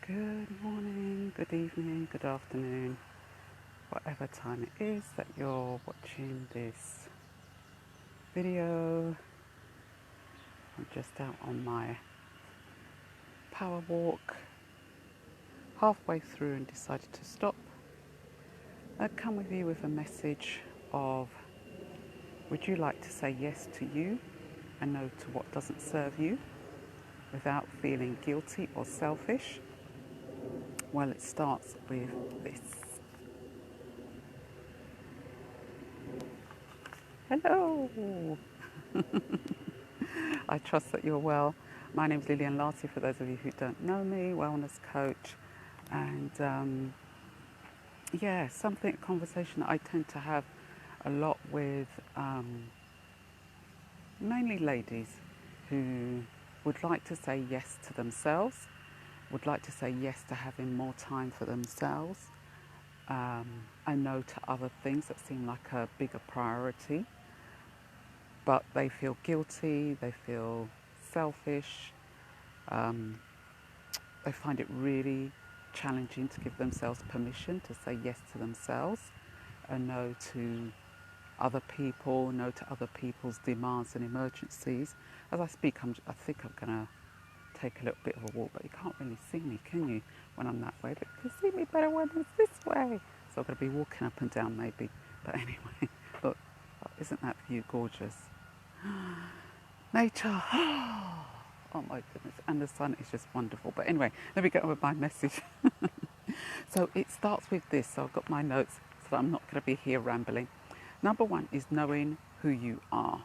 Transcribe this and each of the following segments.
Good morning, good evening, good afternoon, whatever time it is that you're watching this video. I'm just out on my power walk, halfway through and decided to stop. I come with you with a message of, would you like to say yes to you and no to what doesn't serve you without feeling guilty or selfish? Well, it starts with this. Hello! I trust that you're well. My name is Lillian Larty, for those of you who don't know me, wellness coach. And a conversation that I tend to have a lot with mainly ladies who would like to say yes to themselves, would like to say yes to having more time for themselves, and no to other things that seem like a bigger priority. But they feel guilty, they feel selfish, they find it really challenging to give themselves permission to say yes to themselves and no to other people, no to other people's demands and emergencies. As I speak, I think I'm going to take a little bit of a walk, but you can't really see me, can you, when I'm that way? But you can see me better when it's this way. So I'm going to be walking up and down maybe. But anyway, look, isn't that view gorgeous? Nature. Oh my goodness. And the sun is just wonderful. But anyway, let me get on with my message. So it starts with this. So I've got my notes so that I'm not going to be here rambling. Number one is knowing who you are.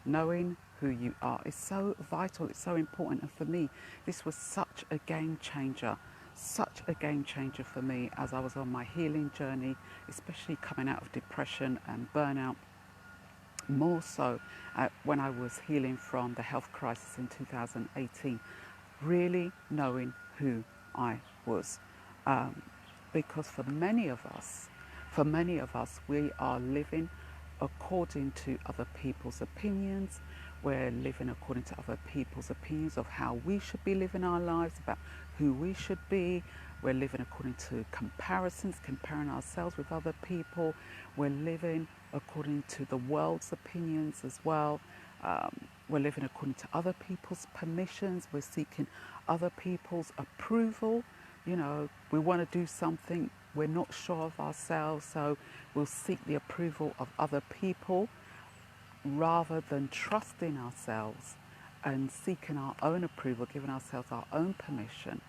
Knowing who you are is so vital. It's so important. And for me, this was such a game changer. Such a game changer for me as I was on my healing journey, especially coming out of depression and burnout. More so when I was healing from the health crisis in 2018, really knowing who I was. Because for many of us, we are living according to other people's opinions. We're living according to other people's opinions of how we should be living our lives, about who we should be. We're living according to comparisons, comparing ourselves with other people. We're living according to the world's opinions as well. We're living according to other people's permissions. We're seeking other people's approval. You know, we want to do something, we're not sure of ourselves, so we'll seek the approval of other people rather than trusting ourselves and seeking our own approval, giving ourselves our own permission,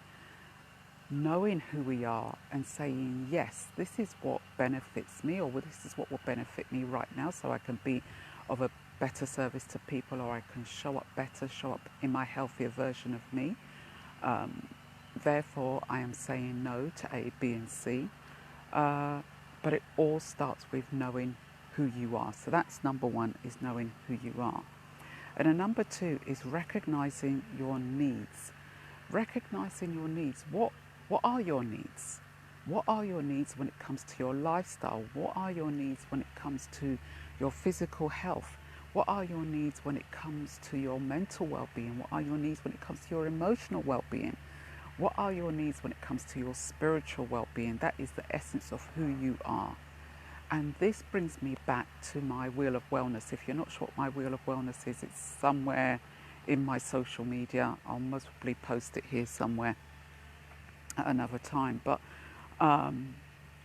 knowing who we are and saying, yes, this is what benefits me, or this is what will benefit me right now, so I can be of a better service to people, or I can show up better, show up in my healthier version of me. Therefore, I am saying no to A, B, and C. But it all starts with knowing who you are. So that's number one, is knowing who you are. And number two is recognizing your needs. Recognizing your needs. What are your needs? What are your needs when it comes to your lifestyle? What are your needs when it comes to your physical health? What are your needs when it comes to your mental well-being? What are your needs when it comes to your emotional well-being? What are your needs when it comes to your spiritual well-being? That is the essence of who you are. And this brings me back to my wheel of wellness. If you're not sure what my wheel of wellness is, it's somewhere in my social media. I'll most probably post it here somewhere at another time. But on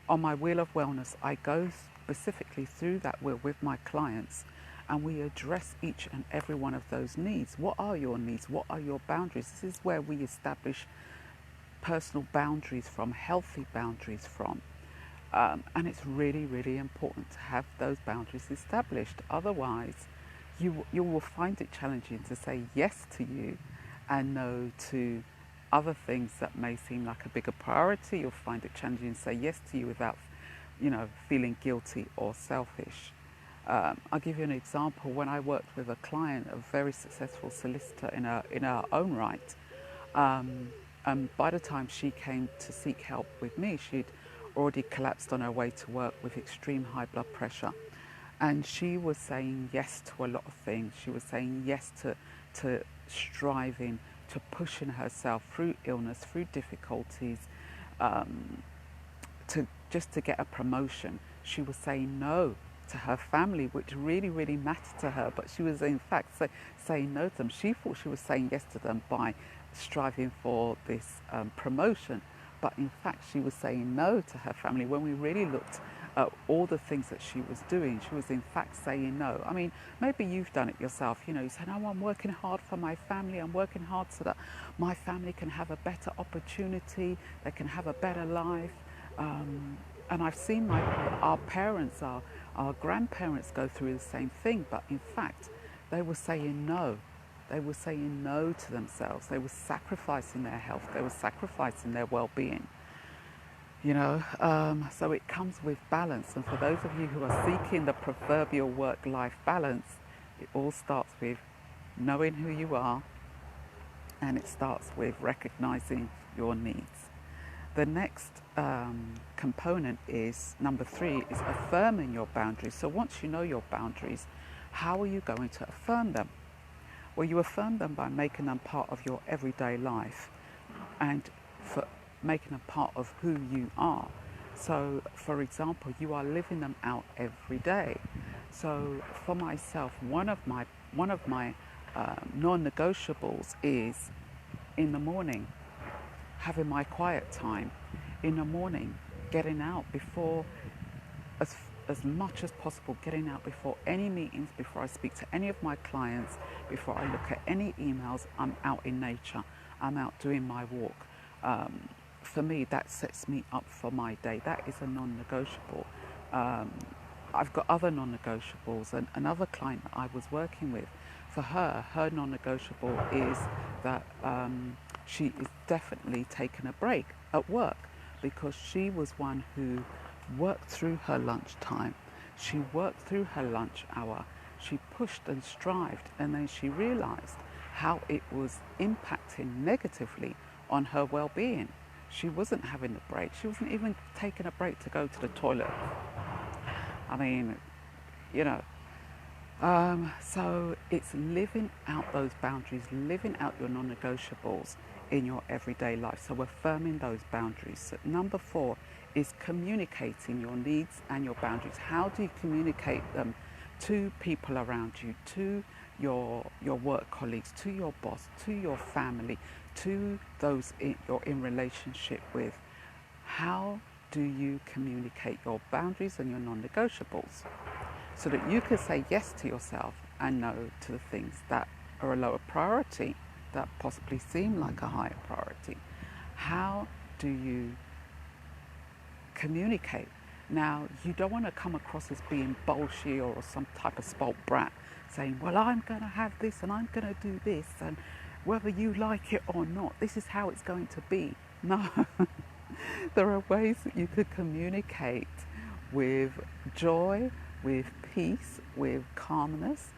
my wheel of wellness, I go specifically through that wheel with my clients, and we address each and every one of those needs. What are your needs? What are your boundaries? This is where we establish personal boundaries from, healthy boundaries from. And it's really, really important to have those boundaries established. Otherwise, you will find it challenging to say yes to you and no to other things that may seem like a bigger priority. You'll find it challenging to say yes to you without, feeling guilty or selfish. I'll give you an example. When I worked with a client, a very successful solicitor in her own right, by the time she came to seek help with me, she'd already collapsed on her way to work with extreme high blood pressure. And she was saying yes to a lot of things. She was saying yes to striving to pushing herself through illness, through difficulties, um, to get a promotion. She was saying no to her family, which really, really mattered to her, but she was in fact saying no to them. She thought she was saying yes to them by striving for this promotion, but in fact she was saying no to her family. When we really looked at all the things that she was doing, she was in fact saying no. I mean, maybe you've done it yourself. You know, you say, no, I'm working hard for my family. I'm working hard so that my family can have a better opportunity. They can have a better life. And I've seen our parents, our grandparents go through the same thing, but in fact, they were saying no. They were saying no to themselves. They were sacrificing their health. They were sacrificing their well-being. You know, so it comes with balance. And for those of you who are seeking the proverbial work-life balance, it all starts with knowing who you are, and it starts with recognizing your needs. The next component is, number 3, is affirming your boundaries. So once you know your boundaries, how are you going to affirm them? Well, you affirm them by making them part of your everyday life and for making them part of who you are. So, for example, you are living them out every day. So, for myself, one of my non-negotiables is in the morning, having my quiet time. In the morning, getting out before, as much as possible, getting out before any meetings, before I speak to any of my clients, before I look at any emails. I'm out in nature. I'm out doing my walk. For me, that sets me up for my day. That is a non-negotiable. I've got other non-negotiables. And another client that I was working with, for her non-negotiable is that she is definitely taking a break at work, because she was one who worked through her lunchtime. She worked through her lunch hour. She pushed and strived, and then she realized how it was impacting negatively on her well-being. She wasn't having a break. She wasn't even taking a break to go to the toilet. I mean, you know. So it's living out those boundaries, living out your non-negotiables in your everyday life. So affirming those boundaries. So number 4 is communicating your needs and your boundaries. How do you communicate them to people around you, to your work colleagues, to your boss, to your family, to those you're in relationship with? How do you communicate your boundaries and your non-negotiables so that you can say yes to yourself and no to the things that are a lower priority, that possibly seem like a higher priority? How do you communicate? Now, you don't want to come across as being bolshy or some type of spoilt brat saying, well, I'm going to have this and I'm going to do this, and whether you like it or not, this is how it's going to be. No. There are ways that you could communicate with joy, with peace, with calmness,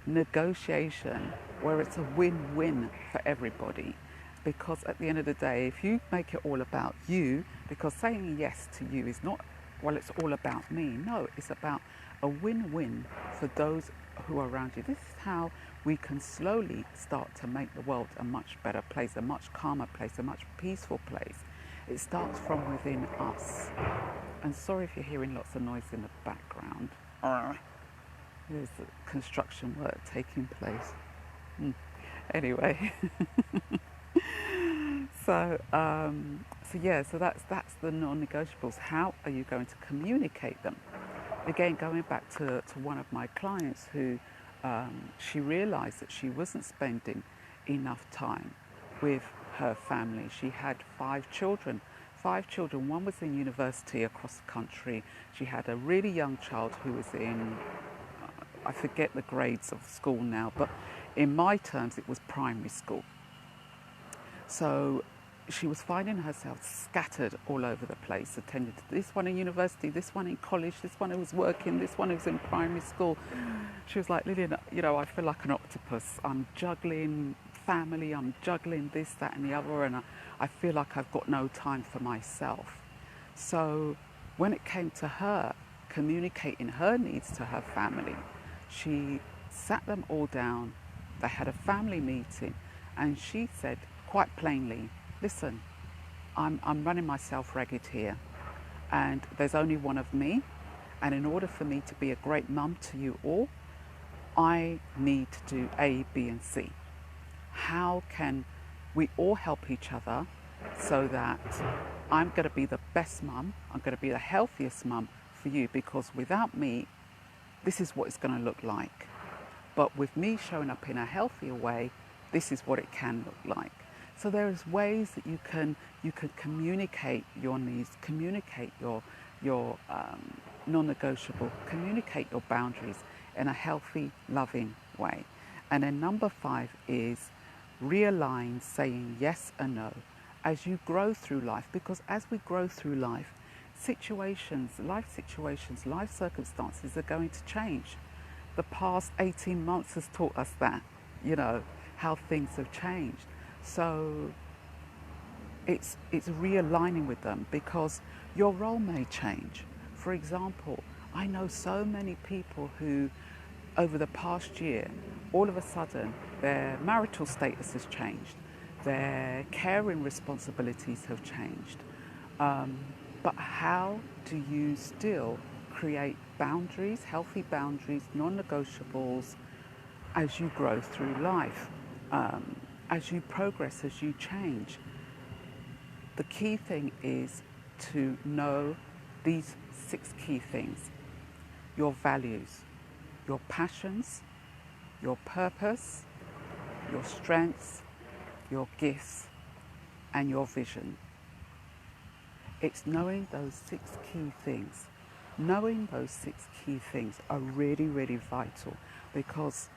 negotiation, where it's a win-win for everybody. Because at the end of the day, if you make it all about you, because saying yes to you is not, well, it's all about me. No, it's about a win-win for those who are around you. This is how we can slowly start to make the world a much better place, a much calmer place, a much peaceful place. It starts from within us. And sorry if you're hearing lots of noise in the background. There's construction work taking place. Anyway. So that's the non-negotiables. How are you going to communicate them? Again, going back to one of my clients who she realized that she wasn't spending enough time with her family. She had 5 children. 5 children. One was in university across the country. She had a really young child who was in, I forget the grades of school now, but in my terms it was primary school. So she was finding herself scattered all over the place, attending this one in university, this one in college, this one who was working, this one who was in primary school. She was like, Lillian, you know, I feel like an octopus. I'm juggling family, I'm juggling this, that and the other, and I feel like I've got no time for myself. So when it came to her communicating her needs to her family, she sat them all down. They had a family meeting, And she said quite plainly, listen, I'm running myself ragged here, and there's only one of me. And in order for me to be a great mum to you all, I need to do A, B, and C. How can we all help each other so that I'm going to be the best mum, I'm going to be the healthiest mum for you, because without me, this is what it's going to look like. But with me showing up in a healthier way, this is what it can look like. So there's ways that you can communicate your needs, communicate your non-negotiable, communicate your boundaries in a healthy, loving way. And then number 5 is realign, saying yes and no as you grow through life. Because as we grow through life, situations, life circumstances are going to change. The past 18 months has taught us that, how things have changed. So it's realigning with them, because your role may change. For example, I know so many people who, over the past year, all of a sudden their marital status has changed, their caring responsibilities have changed. But how do you still create boundaries, healthy boundaries, non-negotiables, as you grow through life, as you progress, as you change? The key thing is to know these 6 key things: your values, your passions, your purpose, your strengths, your gifts, and your vision. It's knowing those 6 key things. Knowing those 6 key things are really, really vital, because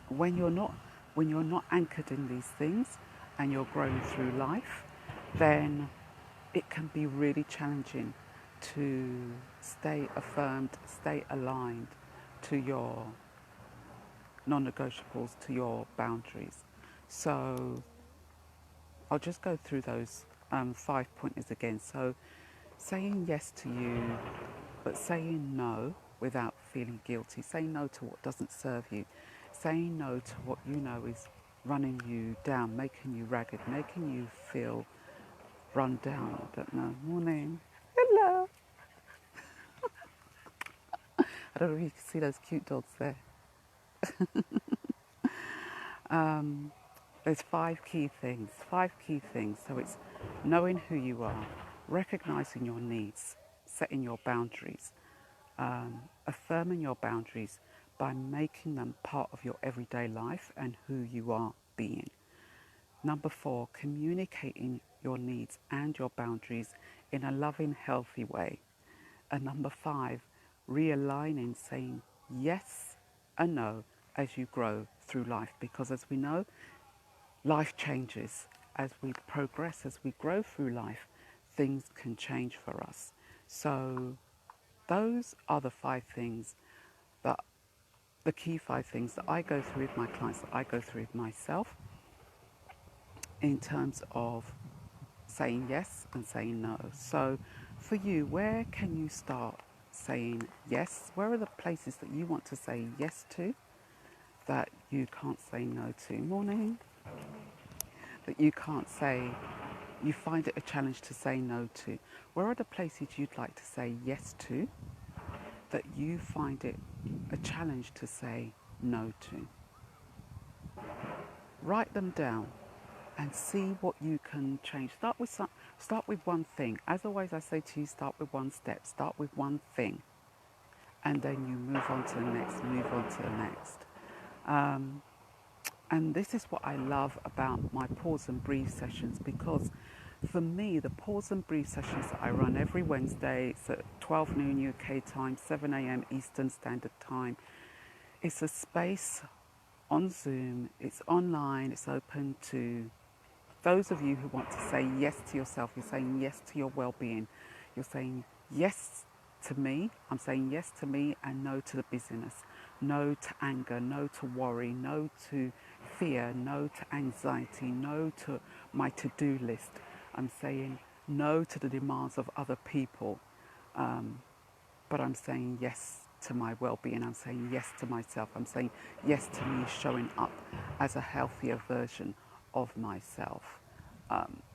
when you're not anchored in these things and you're growing through life, then it can be really challenging to stay affirmed, stay aligned to your non-negotiables, to your boundaries. So I'll just go through those 5 pointers again. So saying yes to you, but saying no without feeling guilty. Saying no to what doesn't serve you. Saying no to what you know is running you down, making you ragged, making you feel run down. I don't know. Morning. Hello. I don't know if you can see those cute dogs there. There's 5 key things. 5 key things. So it's knowing who you are, recognizing your needs, setting your boundaries, affirming your boundaries by making them part of your everyday life and who you are being. Number 4, communicating your needs and your boundaries in a loving, healthy way. And number 5, realigning, saying yes and no as you grow through life. Because as we know, life changes. As we progress, as we grow through life, things can change for us. So those are the 5 things that, the key 5 things that I go through with my clients, that I go through with myself, in terms of saying yes and saying no. So for you, where can you start saying yes? Where are the places that you want to say yes to that you can't say no to? Morning. That you can't say, you find it a challenge to say no to. Where are the places you'd like to say yes to that you find it a challenge to say no to? Write them down and see what you can change. Start with one thing. As always, I say to you, start with one step. Start with one thing, and then you move on to the next. Move on to the next. And this is what I love about my pause and breathe sessions, because for me, the pause and breathe sessions that I run every Wednesday, it's at 12 noon UK time, 7 a.m. Eastern Standard Time. It's a space on Zoom. It's online. It's open to those of you who want to say yes to yourself. You're saying yes to your well-being. You're saying yes to me. I'm saying yes to me and no to the busyness. No to anger, no to worry, no to fear, no to anxiety, no to my to-do list. I'm saying no to the demands of other people. But I'm saying yes to my well-being. I'm saying yes to myself. I'm saying yes to me showing up as a healthier version of myself.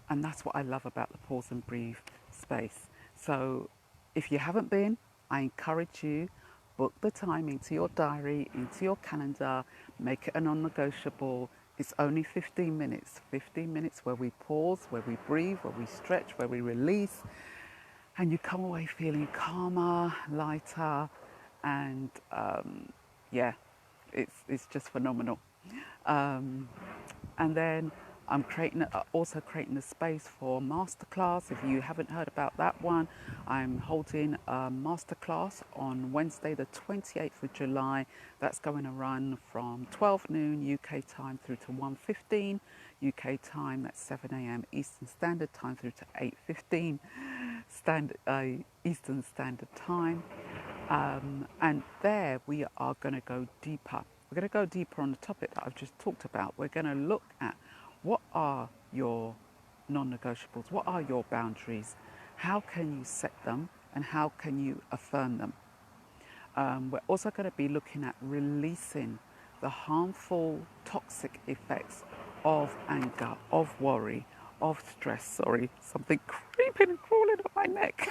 And that's what I love about the pause and breathe space. So if you haven't been, I encourage you, book the time into your diary, into your calendar, make it a non-negotiable. It's only 15 minutes where we pause, where we breathe, where we stretch, where we release, and you come away feeling calmer, lighter, and yeah, it's just phenomenal. Um, and then I'm also creating a space for Masterclass. If you haven't heard about that one, I'm holding a Masterclass on Wednesday, the 28th of July. That's going to run from 12 noon UK time through to 1:15 UK time. That's 7 a.m. Eastern Standard Time through to 8:15 Eastern Standard Time. And there we are going to go deeper. We're going to go deeper on the topic that I've just talked about. We're going to look at what are your non-negotiables, what are your boundaries, how can you set them, and how can you affirm them. We're also going to be looking at releasing the harmful, toxic effects of anger, of worry, of stress. Sorry, something creeping and crawling up my neck.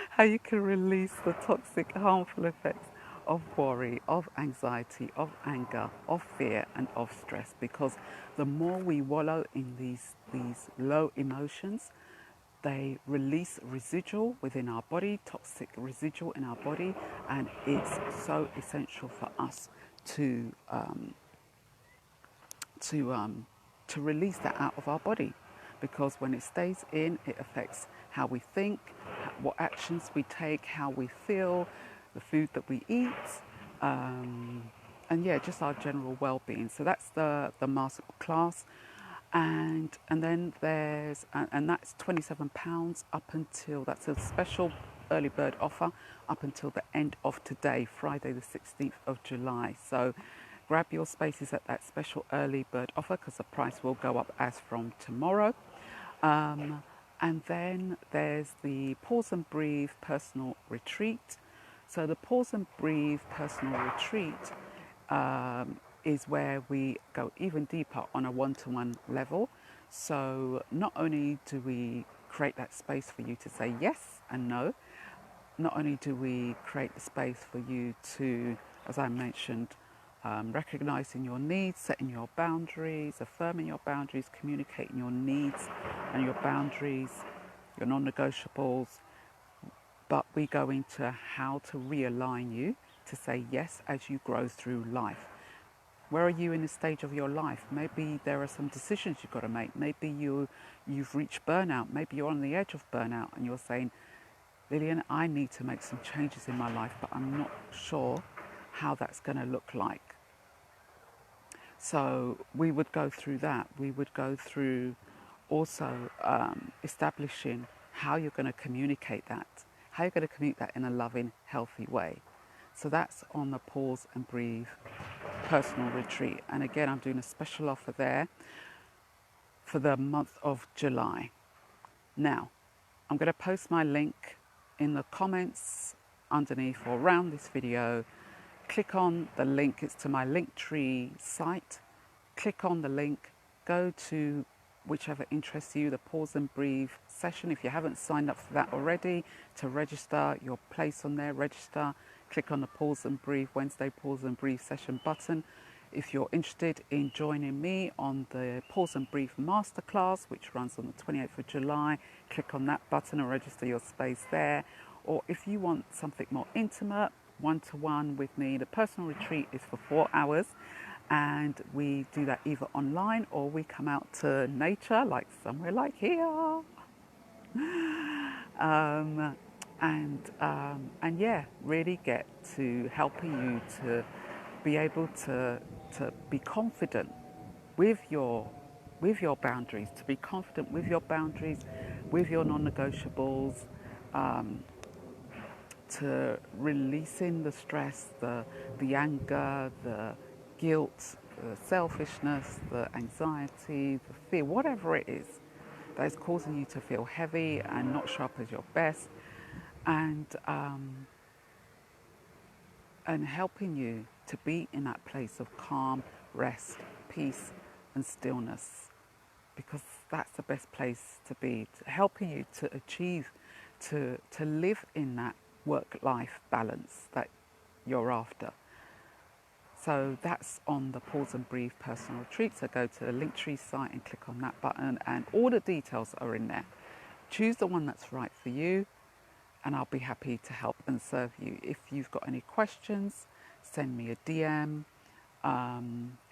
How you can release the toxic, harmful effects of worry, of anxiety, of anger, of fear, and of stress. Because the more we wallow in these low emotions, they release residual within our body, toxic residual in our body, and it's so essential for us to to release that out of our body, because when it stays in, it affects how we think, what actions we take, how we feel, the food that we eat, and yeah, just our general well-being. So that's the master class, and then there's and that's £27 up until, that's a special early bird offer up until the end of today, Friday the 16th of July. So grab your spaces at that special early bird offer, because the price will go up as from tomorrow. And then there's the Pause and Breathe Personal Retreat. So the Pause and Breathe Personal Retreat is where we go even deeper on a one-to-one level. So not only do we create that space for you to say yes and no, not only do we create the space for you to, as I mentioned, recognizing your needs, setting your boundaries, affirming your boundaries, communicating your needs and your boundaries, your non-negotiables, but we go into how to realign you to say yes as you grow through life. Where are you in the stage of your life? Maybe there are some decisions you've got to make. Maybe you've reached burnout. Maybe you're on the edge of burnout and you're saying, Lillian, I need to make some changes in my life, but I'm not sure how that's going to look like. So we would go through that. We would go through also establishing how you're going to communicate that, how you're going to communicate that in a loving, healthy way. So that's on the Pause and Breathe Personal Retreat. And again, I'm doing a special offer there for the month of July. Now, I'm going to post my link in the comments underneath or around this video. Click on the link, it's to my Linktree site. Click on the link, go to whichever interests you, the Pause and Breathe session. If you haven't signed up for that already, to register your place on there, register. Click on the Pause and Breathe, Wednesday Pause and Breathe session button. If you're interested in joining me on the Pause and Breathe Masterclass, which runs on the 28th of July, click on that button and register your space there. Or if you want something more intimate, one-to-one with me, the personal retreat is for 4 hours, and we do that either online or we come out to nature, like somewhere like here. And yeah, really get to helping you to be able to be confident with your boundaries, to be confident with your boundaries, with your non-negotiables, to releasing the stress, the anger, the guilt, the selfishness, the anxiety, the fear, whatever it is that is causing you to feel heavy and not show up as your best. And and helping you to be in that place of calm, rest, peace, and stillness, because that's the best place to be, helping you to achieve, to live in that work-life balance that you're after. So that's on the Pause and Breathe Personal Retreat. So go to the Linktree site and click on that button, and all the details are in there. Choose the one that's right for you, and I'll be happy to help and serve you. If you've got any questions, send me a DM,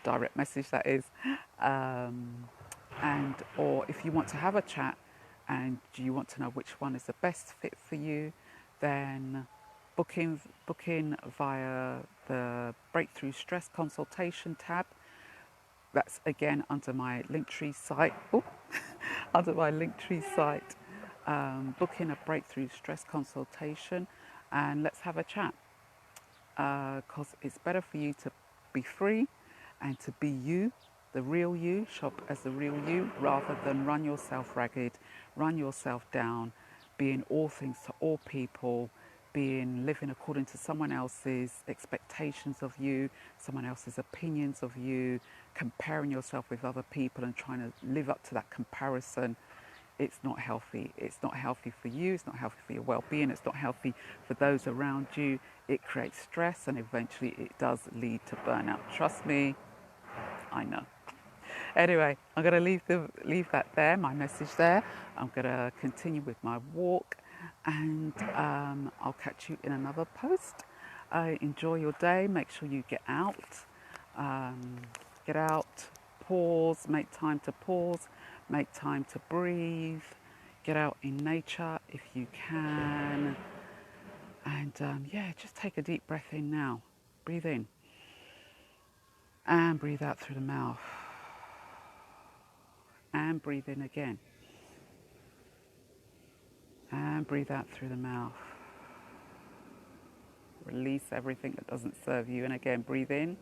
direct message that is, and or if you want to have a chat and you want to know which one is the best fit for you, then book in via the Breakthrough Stress Consultation tab. That's again under my Linktree site. Oh, under my Linktree site. Book in a Breakthrough Stress Consultation and let's have a chat. Because it's better for you to be free and to be you, the real you, shop as the real you, rather than run yourself ragged, run yourself down, being all things to all people, living according to someone else's expectations of you, someone else's opinions of you, comparing yourself with other people and trying to live up to that comparison. It's not healthy. It's not healthy for you. It's not healthy for your well-being. It's not healthy for those around you. It creates stress and eventually it does lead to burnout. Trust me, I know. Anyway, I'm going to leave that there, my message there. I'm going to continue with my walk, and I'll catch you in another post. Enjoy your day. Make sure you get out. Pause, make time to pause, make time to breathe, get out in nature if you can. And just take a deep breath in now. Breathe in and breathe out through the mouth. And breathe in again. And breathe out through the mouth. Release everything that doesn't serve you. And again, breathe in.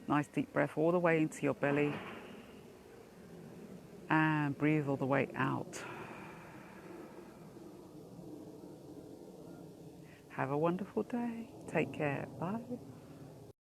Nice deep breath all the way into your belly. And breathe all the way out. Have a wonderful day. Take care. Bye.